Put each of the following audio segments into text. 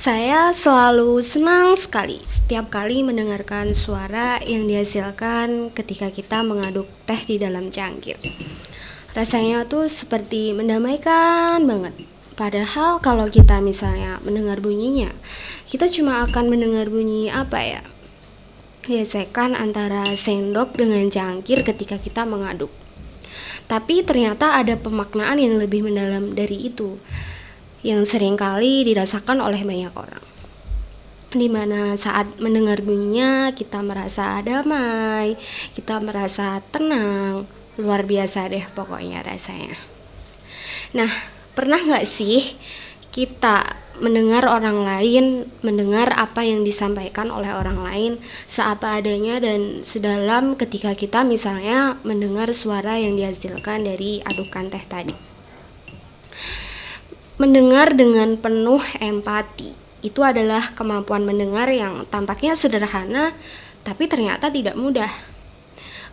Saya selalu senang sekali setiap kali mendengarkan suara yang dihasilkan ketika kita mengaduk teh di dalam cangkir. Rasanya tuh seperti mendamaikan banget. Padahal kalau kita misalnya mendengar bunyinya, kita cuma akan mendengar bunyi apa ya? Gesekan antara sendok dengan cangkir ketika kita mengaduk. Tapi ternyata ada pemaknaan yang lebih mendalam dari itu, yang seringkali dirasakan oleh banyak orang. Di mana saat mendengar bunyinya kita merasa damai, kita merasa tenang, luar biasa deh pokoknya rasanya. Nah, pernah nggak sih kita mendengar orang lain, mendengar apa yang disampaikan oleh orang lain seapa adanya dan sedalam ketika kita misalnya mendengar suara yang dihasilkan dari adukan teh tadi? Mendengar dengan penuh empati itu adalah kemampuan mendengar yang tampaknya sederhana, tapi ternyata tidak mudah.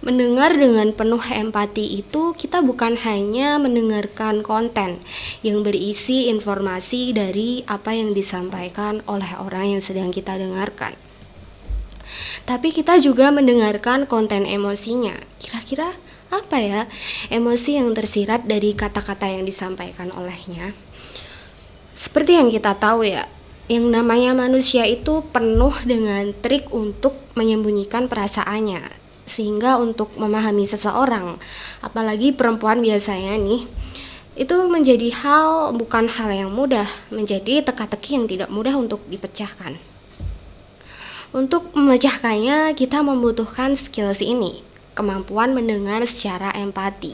Mendengar dengan penuh empati itu kita bukan hanya mendengarkan konten yang berisi informasi dari apa yang disampaikan oleh orang yang sedang kita dengarkan, tapi kita juga mendengarkan konten emosinya. Kira-kira apa ya emosi yang tersirat dari kata-kata yang disampaikan olehnya? Seperti yang kita tahu ya, yang namanya manusia itu penuh dengan trik untuk menyembunyikan perasaannya. Sehingga untuk memahami seseorang, apalagi perempuan biasanya nih, itu menjadi bukan hal yang mudah, menjadi teka-teki yang tidak mudah untuk dipecahkan. Untuk memecahkannya, kita membutuhkan skills ini, kemampuan mendengar secara empati.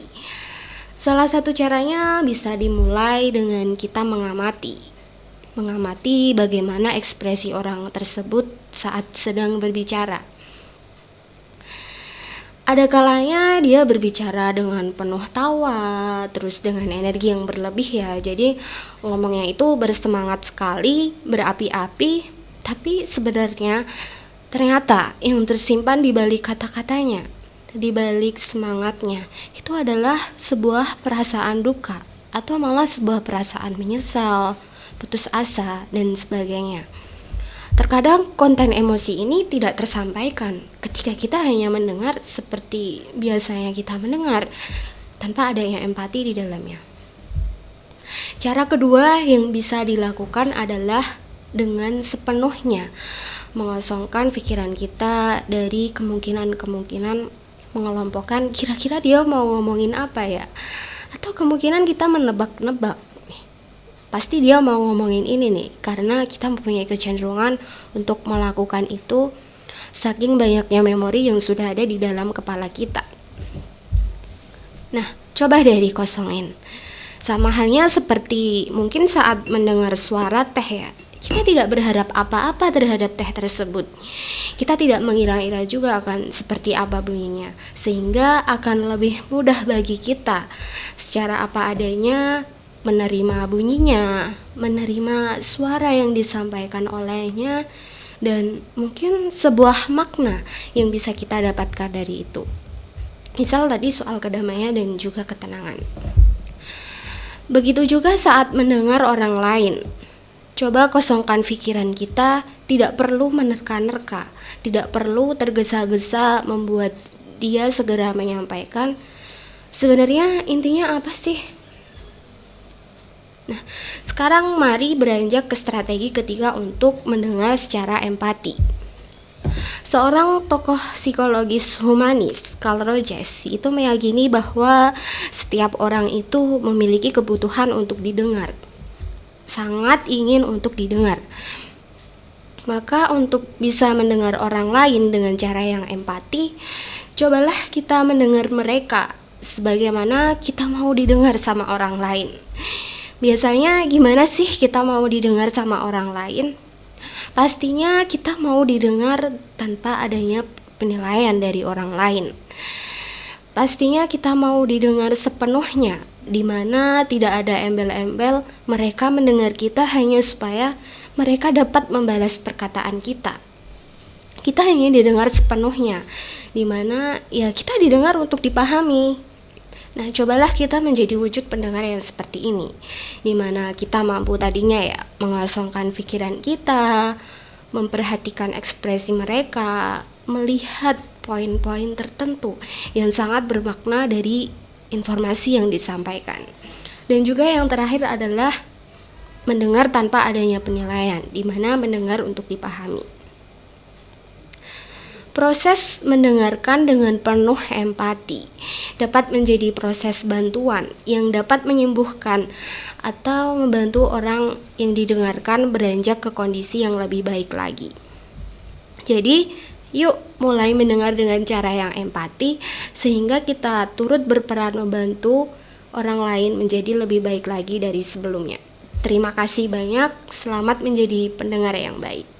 Salah satu caranya bisa dimulai dengan kita mengamati bagaimana ekspresi orang tersebut saat sedang berbicara. Ada kalanya dia berbicara dengan penuh tawa, terus dengan energi yang berlebih ya. Jadi ngomongnya itu bersemangat sekali, berapi-api, tapi sebenarnya ternyata yang tersimpan di balik kata-katanya, di balik semangatnya, itu adalah sebuah perasaan duka atau malah sebuah perasaan menyesal, putus asa, dan sebagainya. Terkadang konten emosi ini tidak tersampaikan ketika kita hanya mendengar seperti biasanya kita mendengar tanpa adanya empati di dalamnya. Cara kedua yang bisa dilakukan adalah dengan sepenuhnya mengosongkan pikiran kita dari kemungkinan-kemungkinan, mengelompokkan kira-kira dia mau ngomongin apa ya, atau kemungkinan kita menebak-nebak pasti dia mau ngomongin ini nih, karena kita mempunyai kecenderungan untuk melakukan itu saking banyaknya memori yang sudah ada di dalam kepala kita. Nah, coba deh dikosongin. Sama halnya seperti mungkin saat mendengar suara teh ya, kita tidak berharap apa-apa terhadap teh tersebut. Kita tidak mengira-ira juga akan seperti apa bunyinya, sehingga akan lebih mudah bagi kita secara apa adanya menerima bunyinya, menerima suara yang disampaikan olehnya, dan mungkin sebuah makna yang bisa kita dapatkan dari itu. Misal tadi soal kedamaian dan juga ketenangan. Begitu juga saat mendengar orang lain. Coba kosongkan pikiran kita, tidak perlu menerka-nerka, tidak perlu tergesa-gesa membuat dia segera menyampaikan. Sebenarnya intinya apa sih? Nah, sekarang mari beranjak ke strategi ketiga untuk mendengar secara empati. Seorang tokoh psikologis humanis, Carl Rogers, itu meyakini bahwa setiap orang itu memiliki kebutuhan untuk didengar. Sangat ingin untuk didengar. Maka untuk bisa mendengar orang lain dengan cara yang empati, cobalah kita mendengar mereka sebagaimana kita mau didengar sama orang lain. Biasanya gimana sih kita mau didengar sama orang lain? Pastinya kita mau didengar tanpa adanya penilaian dari orang lain. Pastinya kita mau didengar sepenuhnya, di mana tidak ada embel-embel mereka mendengar kita hanya supaya mereka dapat membalas perkataan kita. Kita hanya didengar sepenuhnya, di mana ya kita didengar untuk dipahami. Nah, cobalah kita menjadi wujud pendengar yang seperti ini, di mana kita mampu tadinya ya mengosongkan pikiran kita, memperhatikan ekspresi mereka, melihat poin-poin tertentu yang sangat bermakna dari informasi yang disampaikan. Dan juga yang terakhir adalah mendengar tanpa adanya penilaian, di mana mendengar untuk dipahami. Proses mendengarkan dengan penuh empati dapat menjadi proses bantuan yang dapat menyembuhkan atau membantu orang yang didengarkan beranjak ke kondisi yang lebih baik lagi. Jadi, yuk mulai mendengar dengan cara yang empati sehingga kita turut berperan membantu orang lain menjadi lebih baik lagi dari sebelumnya. Terima kasih banyak, selamat menjadi pendengar yang baik.